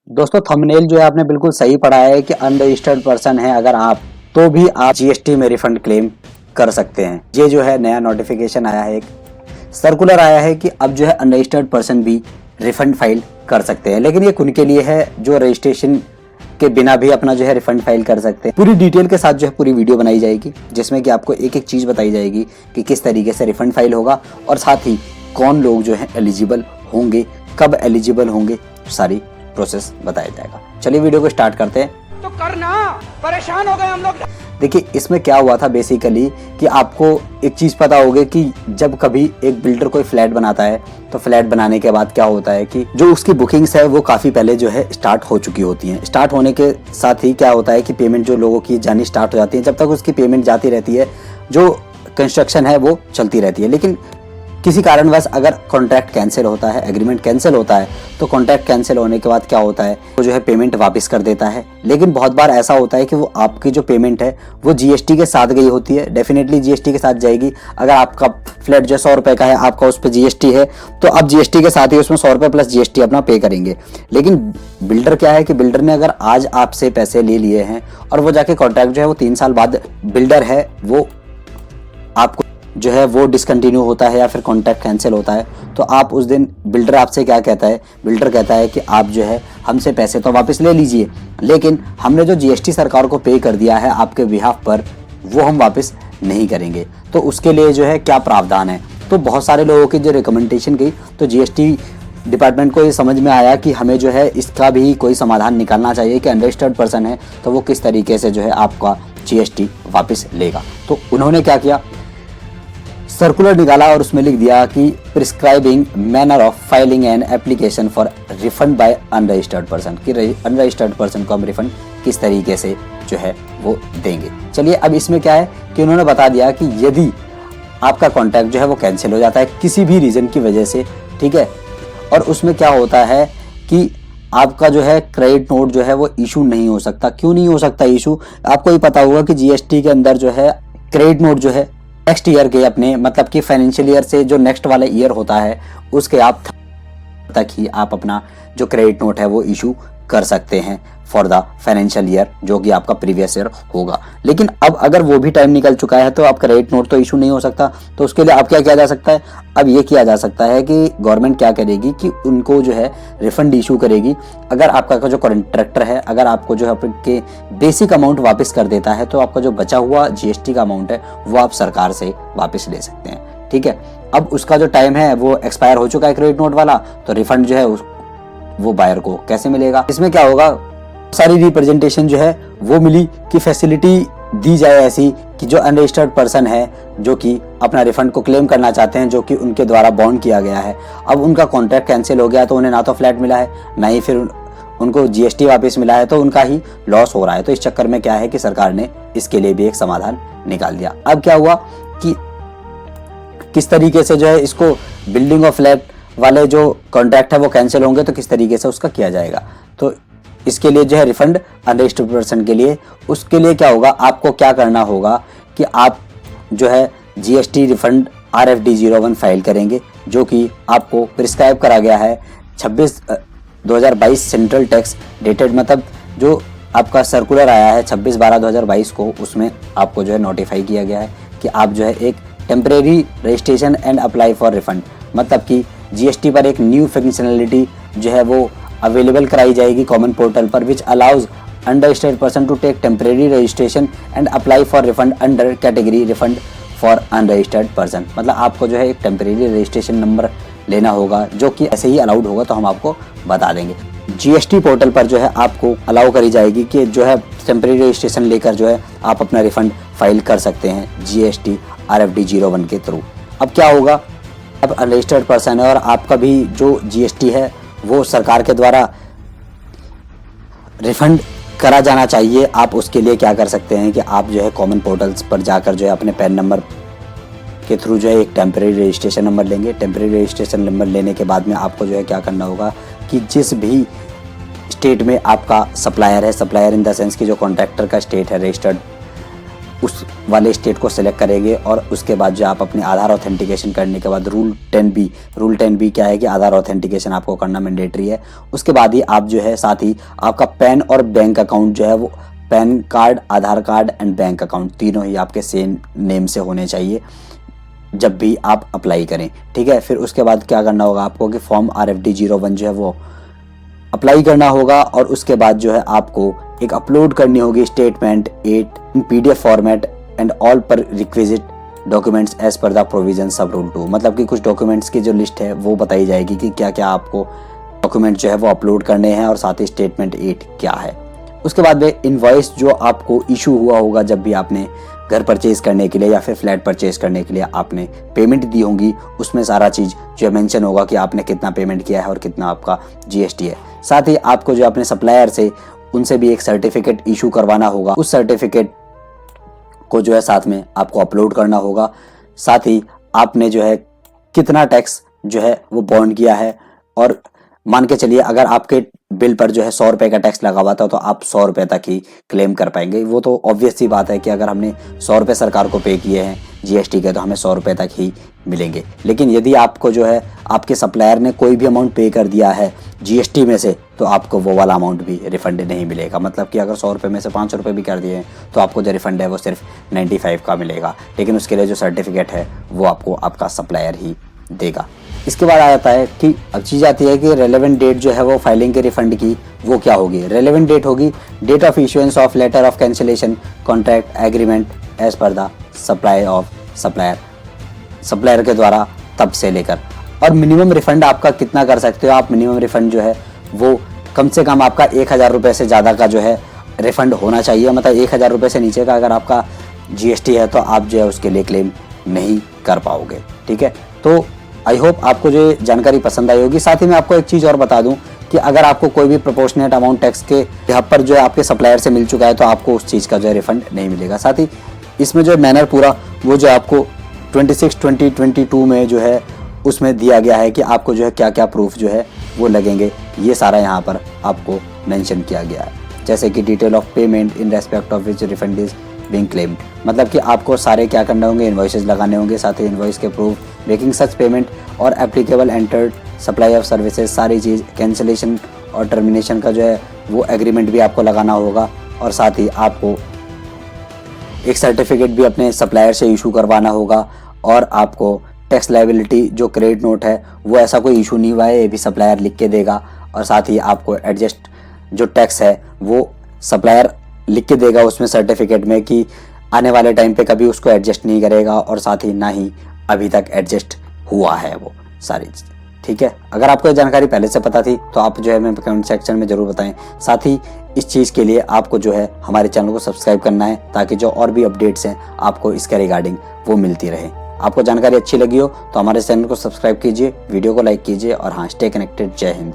दोस्तों थंबनेल जो है आपने बिल्कुल सही पढ़ा है कि अनरजिस्टर्ड पर्सन है अगर आप तो भी आप जीएसटी में रिफंड क्लेम कर सकते हैं। ये जो है नया नोटिफिकेशन आया है, एक सर्कुलर आया है कि अब जो है अनरजिस्टर्ड पर्सन भी रिफंड फाइल कर सकते हैं। लेकिन ये उनके लिए है जो रजिस्ट्रेशन के बिना भी अपना जो है रिफंड फाइल कर सकते हैं। पूरी डिटेल के साथ जो है पूरी वीडियो बनाई जाएगी जिसमें कि आपको एक एक चीज बताई जाएगी कि किस तरीके से रिफंड फाइल होगा और साथ ही कौन लोग जो है एलिजिबल होंगे, कब एलिजिबल होंगे, सारी प्रोसेस बताया जाएगा। चलिए वीडियो को स्टार्ट करते हैं। तो करना परेशान हो गए हम लोग। देखिए इसमें क्या हुआ था बेसिकली कि आपको एक चीज पता होगी कि जब कभी एक बिल्डर कोई फ्लैट बनाता है तो फ्लैट बनाने के बाद क्या होता है कि जो उसकी बुकिंग्स है वो काफी पहले जो है स्टार्ट हो चुकी होती हैं। स्टार्ट होने के साथ ही क्या होता है कि पेमेंट जो लोगों की जानी स्टार्ट हो जाती है, जब तक उसकी पेमेंट जाती रहती है जो कंस्ट्रक्शन है वो चलती रहती है। लेकिन किसी कारणवश अगर कॉन्ट्रैक्ट कैंसिल होता है, एग्रीमेंट कैंसिल होता है, तो कॉन्ट्रैक्ट कैंसिल होने के बाद क्या होता है वो जो है पेमेंट वापस कर देता है। लेकिन बहुत बार ऐसा होता है कि वो आपकी जो पेमेंट है वो जीएसटी के साथ गई होती है। डेफिनेटली जीएसटी के साथ जाएगी। अगर आपका फ्लैट जो 100 रुपये का है, आपका उस पर जीएसटी है तो आप जीएसटी के साथ ही उसमें 100 रुपये प्लस जीएसटी अपना पे करेंगे। लेकिन बिल्डर क्या है कि बिल्डर ने अगर आज आपसे पैसे ले लिए हैं और वो जाके कॉन्ट्रैक्ट जो है वो 3 साल बाद बिल्डर है वो आपको जो है वो डिसकंटिन्यू होता है या फिर कॉन्ट्रैक्ट कैंसिल होता है, तो आप उस दिन बिल्डर आपसे क्या कहता है, बिल्डर कहता है कि आप जो है हमसे पैसे तो वापस ले लीजिए लेकिन हमने जो जीएसटी सरकार को पे कर दिया है आपके बिहाफ पर वो हम वापस नहीं करेंगे। तो उसके लिए जो है क्या प्रावधान है। तो बहुत सारे लोगों की जो रिकमेंडेशन गई तो जीएसटी डिपार्टमेंट को ये समझ में आया कि हमें जो है इसका भी कोई समाधान निकालना चाहिए कि अनरजिस्टर्ड पर्सन है तो वो किस तरीके से जो है आपका जीएसटी वापस लेगा। तो उन्होंने क्या किया, सर्कुलर निकाला और उसमें लिख दिया कि prescribing manner of filing an application for refund bye unregistered person, कि अनरजिस्टर्ड पर्सन को हम रिफंड किस तरीके से जो है वो देंगे। चलिए अब इसमें क्या है कि उन्होंने बता दिया कि यदि आपका कॉन्ट्रैक्ट जो है वो कैंसिल हो जाता है किसी भी रीजन की वजह से, ठीक है, और उसमें क्या होता है कि आपका जो है क्रेडिट नोट जो है वो इशू नहीं हो सकता। क्यों नहीं हो सकता इशू, आपको ही पता होगा कि जीएसटी के अंदर जो है क्रेडिट नोट जो है नेक्स्ट ईयर के अपने मतलब कि फाइनेंशियल ईयर से जो नेक्स्ट वाला ईयर होता है उसके आप तक ही आप अपना जो क्रेडिट नोट है वो इशू कर सकते हैं फॉर द फाइनेंशियल ईयर जो कि आपका प्रीवियस ईयर होगा। लेकिन अब अगर वो भी टाइम निकल चुका है तो आप क्रेडिट नोट तो इशू नहीं हो सकता। तो उसके लिए अब क्या किया जा सकता है, अब ये किया जा सकता है कि गवर्नमेंट क्या करेगी कि उनको जो है रिफंड इशू करेगी। अगर आपका जो कॉन्ट्रैक्टर है अगर आपको जो है आपके बेसिक अमाउंट वापस कर देता है तो आपका जो बचा हुआ जीएसटी का अमाउंट है वो आप सरकार से वापस ले सकते हैं। ठीक है, अब उसका जो टाइम है वो एक्सपायर हो चुका है क्रेडिट नोट वाला, तो रिफंड जो है वो बायर को कैसे मिलेगा। इसमें क्या होगा, सारी रिप्रेजेंटेशन जो है वो मिली कि फैसिलिटी दी जाए ऐसी कि जो अनरजिस्टर्ड पर्सन है जो कि अपना रिफंड को क्लेम करना चाहते हैं जो कि उनके द्वारा बॉन्ड किया गया है, अब उनका कॉन्ट्रैक्ट कैंसिल हो गया तो उन्हें ना तो फ्लैट मिला है ना ही फिर उनको जीएसटी वापस मिला है, तो उनका ही लॉस हो रहा है। तो इस चक्कर में क्या है कि सरकार ने इसके लिए भी एक समाधान निकाल दिया। अब क्या हुआ कि किस तरीके से जो है इसको बिल्डिंग और फ्लैट वाले जो कॉन्ट्रैक्ट है वो कैंसिल होंगे तो किस तरीके से उसका किया जाएगा। तो इसके लिए जो है रिफंड अनरजिस्टर्ड पर्सन के लिए, उसके लिए क्या होगा, आपको क्या करना होगा कि आप जो है जीएसटी रिफंड RFD 01 फाइल करेंगे जो कि आपको प्रिस्क्राइब करा गया है 26/2022 सेंट्रल टैक्स डेटेड, मतलब जो आपका सर्कुलर आया है 26/12/2022 को, उसमें आपको जो है नोटिफाई किया गया है कि आप जो है एक temporary registration and apply for refund, मतलब कि जीएसटी पर एक न्यू फंक्शनैलिटी जो है वो अवेलेबल कराई जाएगी कॉमन पोर्टल पर, which allows unregistered person to take temporary registration and apply for refund under category refund for unregistered person. मतलब आपको जो है एक टेम्परेरी रजिस्ट्रेशन नंबर लेना होगा जो कि ऐसे ही अलाउड होगा, तो हम आपको बता देंगे। जीएसटी पोर्टल पर जो है आपको अलाउ करी जाएगी कि जो है टेम्परेरी रजिस्ट्रेशन लेकर जो है आप अपना रिफंड फाइल कर सकते हैं जीएसटी RFD 01 के थ्रू। अब क्या होगा, अब अनरजिस्टर्ड पर्सन है और आपका भी जो जीएसटी है वो सरकार के द्वारा रिफंड करा जाना चाहिए। आप उसके लिए क्या कर सकते हैं कि आप जो है कॉमन पोर्टल्स पर जाकर जो है अपने पैन नंबर के थ्रू जो है एक टेम्परेरी रजिस्ट्रेशन नंबर लेंगे। टेम्परेरी रजिस्ट्रेशन नंबर लेने के बाद में आपको जो है क्या करना होगा कि जिस भी स्टेट में आपका सप्लायर है, सप्लायर इन द सेंस कि जो कॉन्ट्रैक्टर का स्टेट है रजिस्टर्ड उस वाले स्टेट को सिलेक्ट करेंगे और उसके बाद जो आप अपने आधार ऑथेंटिकेशन करने के बाद रूल 10B क्या है कि आधार ऑथेंटिकेशन आपको करना मैंडेटरी है। उसके बाद ही आप जो है साथ ही आपका पैन और बैंक अकाउंट जो है वो pan card, Aadhaar card and bank account तीनों ही आपके सेम नेम से होने चाहिए जब भी आप अप्लाई करें, ठीक है। फिर उसके बाद क्या करना होगा आपको कि फॉर्म RFD 01 जो है वो अप्लाई करना होगा और उसके बाद जो है आपको एक अपलोड करनी होगी statement 8 in PDF format and all prerequisite documents as per the provision sub rule 2। मतलब कि कुछ डॉक्यूमेंट्स की जो लिस्ट है वो बताई जाएगी कि क्या क्या आपको डॉक्यूमेंट जो है वो अपलोड करने हैं और साथ ही स्टेटमेंट 8 क्या है। उसके बाद में इनवॉइस जो आपको इशू हुआ होगा जब भी आपने घर परचेज करने के लिए या फिर फ्लैट परचेज करने के लिए आपने पेमेंट दी होंगी, उसमें सारा चीज़ जो मेंशन होगा कि आपने कितना पेमेंट किया है और कितना आपका GST है। साथ ही आपको जो अपने सप्लायर से उनसे भी एक सर्टिफिकेट इशू करवाना होगा, उस सर्टिफिकेट को जो है साथ में आपको अपलोड करना होगा। साथ ही आपने जो है कितना टैक्स जो है वो बॉन्ड किया है, और मान के चलिए अगर आपके बिल पर जो है 100 रुपये का टैक्स लगा हुआ था तो आप 100 रुपये तक ही क्लेम कर पाएंगे। वो तो ऑब्वियस सी बात है कि अगर हमने 100 रुपये सरकार को पे किए हैं GST के तो हमें 100 रुपये तक ही मिलेंगे। लेकिन यदि आपको जो है आपके सप्लायर ने कोई भी अमाउंट पे कर दिया है GST में से तो आपको वो वाला अमाउंट भी रिफंड नहीं मिलेगा। मतलब कि अगर 100 रुपये में से 500 रुपये भी कर दिए हैं तो आपको जो रिफंड है वो सिर्फ 95 का मिलेगा। लेकिन उसके लिए जो सर्टिफिकेट है वो आपको आपका सप्लायर ही देगा। इसके बाद आ जाता है कि अब चीज़ आती है कि रेलेवेंट डेट जो है वो फाइलिंग के रिफंड की वो क्या होगी। रेलेवेंट डेट होगी date of issuance of letter of cancellation contract agreement as per the supply of supplier के द्वारा तब से लेकर। और मिनिमम रिफंड आपका कितना कर सकते हो आप। मिनिमम रिफंड जो है वो कम से कम आपका 1000 रुपये से ज़्यादा का जो है रिफंड होना चाहिए। मतलब 1000 रुपये से नीचे का अगर आपका GST है तो आप जो है उसके लिए क्लेम नहीं कर पाओगे, ठीक है। तो आई होप आपको जो जानकारी पसंद आई होगी। साथ ही मैं आपको एक चीज़ और बता दूं कि अगर आपको कोई भी प्रोपोर्शनेट अमाउंट टैक्स के यहाँ पर जो है आपके सप्लायर से मिल चुका है तो आपको उस चीज़ का जो है रिफंड नहीं मिलेगा। साथ ही इसमें जो मैनर पूरा वो जो आपको 26/20/22 में जो है उसमें दिया गया है कि आपको जो है क्या क्या प्रूफ जो है वो लगेंगे, ये सारा यहाँ पर आपको मेंशन किया गया है। जैसे कि detail of payment in respect of which refund is being claimed. मतलब कि आपको सारे क्या करने होंगे, इन्वॉइसेस लगाने होंगे, साथ ही इन्वॉइस के प्रूफ, मेकिंग सच पेमेंट और applicable entered supply of services, सारी चीज़, कैंसिलेशन और टर्मिनेशन का जो है वो एग्रीमेंट भी आपको लगाना होगा। और साथ ही आपको एक सर्टिफिकेट भी अपने सप्लायर से इशू करवाना होगा। और आपको टैक्स लायबिलिटी जो क्रेडिट नोट है वो ऐसा कोई इशू नहीं हुआ है, ये भी सप्लायर लिख के देगा। और साथ ही आपको एडजस्ट जो टैक्स है वो सप्लायर लिख के देगा उसमें सर्टिफिकेट में कि आने वाले टाइम पे कभी उसको एडजस्ट नहीं करेगा, और साथ ही ना ही अभी तक एडजस्ट हुआ है वो सारी चीज़, ठीक है। अगर आपको ये जानकारी पहले से पता थी तो आप जो है हमें कमेंट सेक्शन में ज़रूर बताएं। साथ ही इस चीज़ के लिए आपको जो है हमारे चैनल को सब्सक्राइब करना है ताकि जो और भी अपडेट्स हैं आपको इसके रिगार्डिंग वो मिलती रहे। आपको जानकारी अच्छी लगी हो तो हमारे चैनल को सब्सक्राइब कीजिए, वीडियो को लाइक कीजिए और हाँ, स्टे कनेक्टेड। जय हिंद।